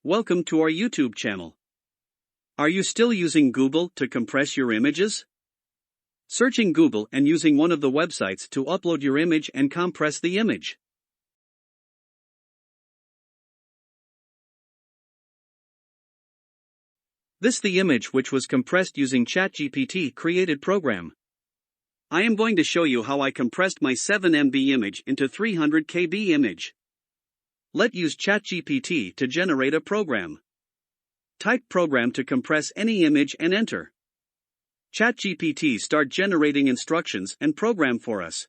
Welcome to our YouTube channel. Are you still using Google to compress your images? Searching Google and using one of the websites to upload your image and compress the image. This the image which was compressed using ChatGPT created program. I am going to show you how I compressed my 7 MB image into 300 KB image. Let's use ChatGPT to generate a program. Type program to compress any image and enter. ChatGPT start generating instructions and program for us.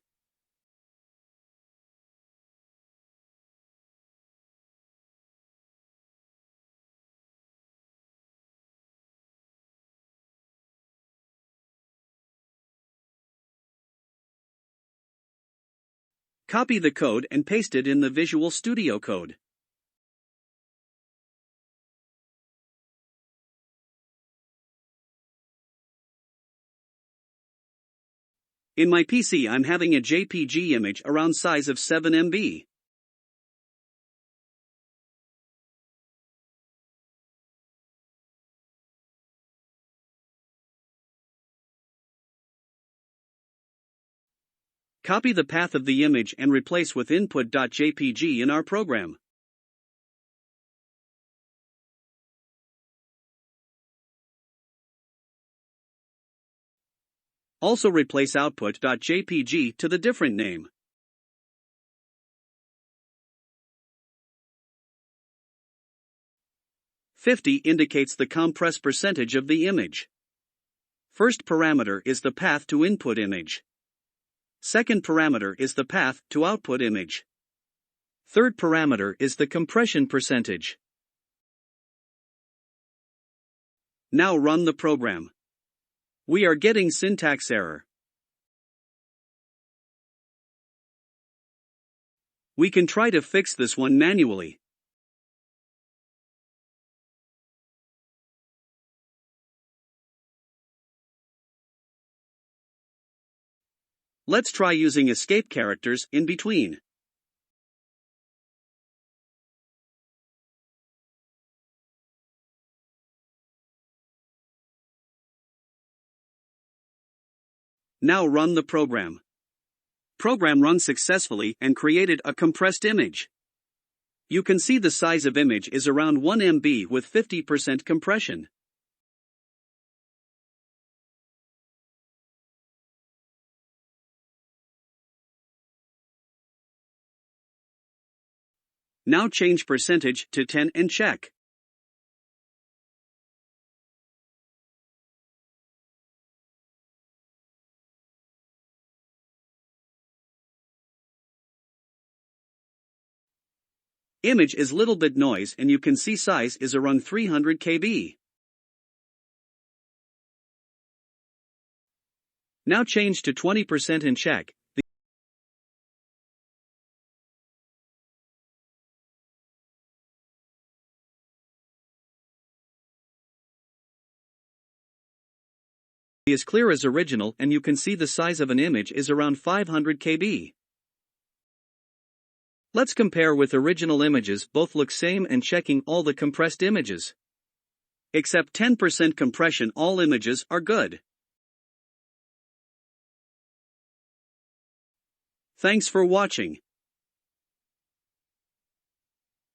Copy the code and paste it in the Visual Studio Code. In my PC I'm having a JPG image around size of 7 MB. Copy the path of the image and replace with input.jpg in our program. Also replace output.jpg to the different name. "50" indicates the compress percentage of the image. First parameter is the path to input image. Second parameter is the path to output image. Third parameter is the compression percentage. Now run the program. We are getting syntax error. We can try to fix this one manually. Let's try using escape characters in between. Now run the program. Program runs successfully and created a compressed image. You can see the size of image is around 1 MB with 50% compression. Now change percentage to 10 and check. Image is little bit noise and you can see size is around 300 KB. Now change to 20% and check. Is clear as original and you can see the size of an image is around 500 KB. Let's compare with original images, both look same and checking all the compressed images. Except 10% compression, all images are good. Thanks for watching.